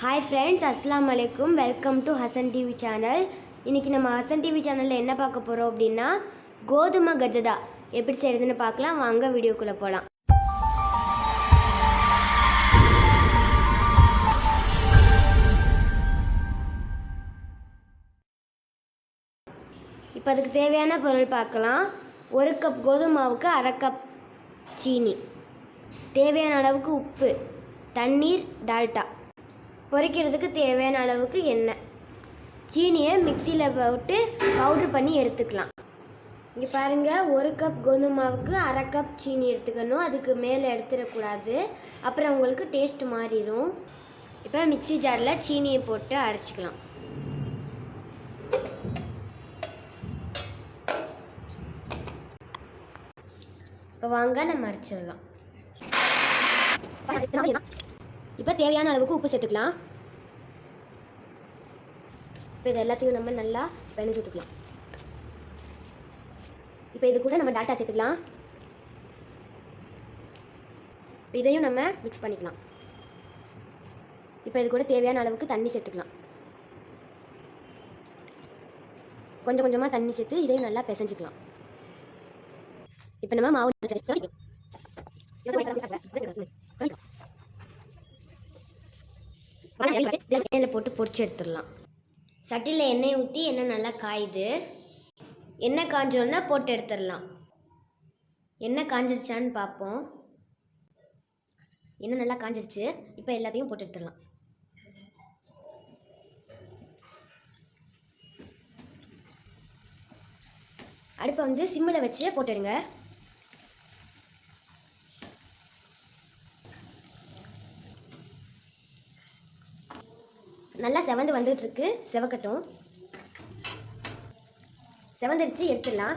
Hi friends, Assalamu alaikum. Welcome to Hassan TV channel. இன்னைக்கு நம்ம Hasan TV சேனல்ல என்ன பார்க்க போறோம் அப்படினா கோதுமை கஜடா எப்படி செய்யறதுன்னு பார்க்கலாம். வாங்க வீடியோக்குள்ள போலாம். இப்போ அதுக்கு தேவையான பொருள் பார்க்கலாம். 1 கப் கோதுமை மாவுக்கு 1/2 கப் சீனி, தேவையான அளவுக்கு உப்பு, தண்ணீர், டால்டா, பொரிக்கிறதுக்கு தேவையான அளவுக்கு எண்ணெய். சீனியை மிக்சியில் போட்டு பவுடர் பண்ணி எடுத்துக்கலாம். இங்கே பாருங்கள், 1 கப் கோதுமை மாவுக்கு 1/2 கப் சீனி எடுத்துக்கணும். அதுக்கு மேலே எடுத்துடக்கூடாது, அப்புறம் உங்களுக்கு டேஸ்ட் மாறிடும். இப்போ மிக்சி ஜாரில் சீனியை போட்டு அரைச்சிக்கலாம். இப்போ வாங்க நம்ம அரைச்சிடலாம். இப்போ தேவையான அளவுக்கு உப்பு சேர்த்துக்கலாம். இப்போ இது எல்லாத்தையும் நம்ம நல்லா பிணைஞ்சு விட்டுக்கலாம். இப்போ இது கூட நம்ம டால்டா சேர்த்துக்கலாம். இதையும் நம்ம மிக்ஸ் பண்ணிக்கலாம். இப்போ இது கூட தேவையான அளவுக்கு தண்ணி சேர்த்துக்கலாம். கொஞ்சம் கொஞ்சமாக தண்ணி சேர்த்து இதையும் நல்லா பிசைஞ்சிக்கலாம். இப்போ நம்ம மாவு எண்ணெயில் போட்டு பொரிச்சு எடுத்துடலாம். சட்டியில் எண்ணெய் ஊற்றி எண்ணெய் நல்லா காயுது. எண்ணெய் காஞ்சோன்னா போட்டு எடுத்துடலாம். எண்ணெய் காஞ்சிருச்சான்னு பார்ப்போம். எண்ணெய் நல்லா காஞ்சிருச்சு. இப்போ எல்லாத்தையும் போட்டு எடுத்துடலாம். அடுப்பை வந்து சிம்மில் வச்சு போட்டுடுங்க. நல்லா செவந்து வந்துட்டுருக்கு. செவக்கட்டும். செவந்துருச்சு, எடுத்துடலாம்.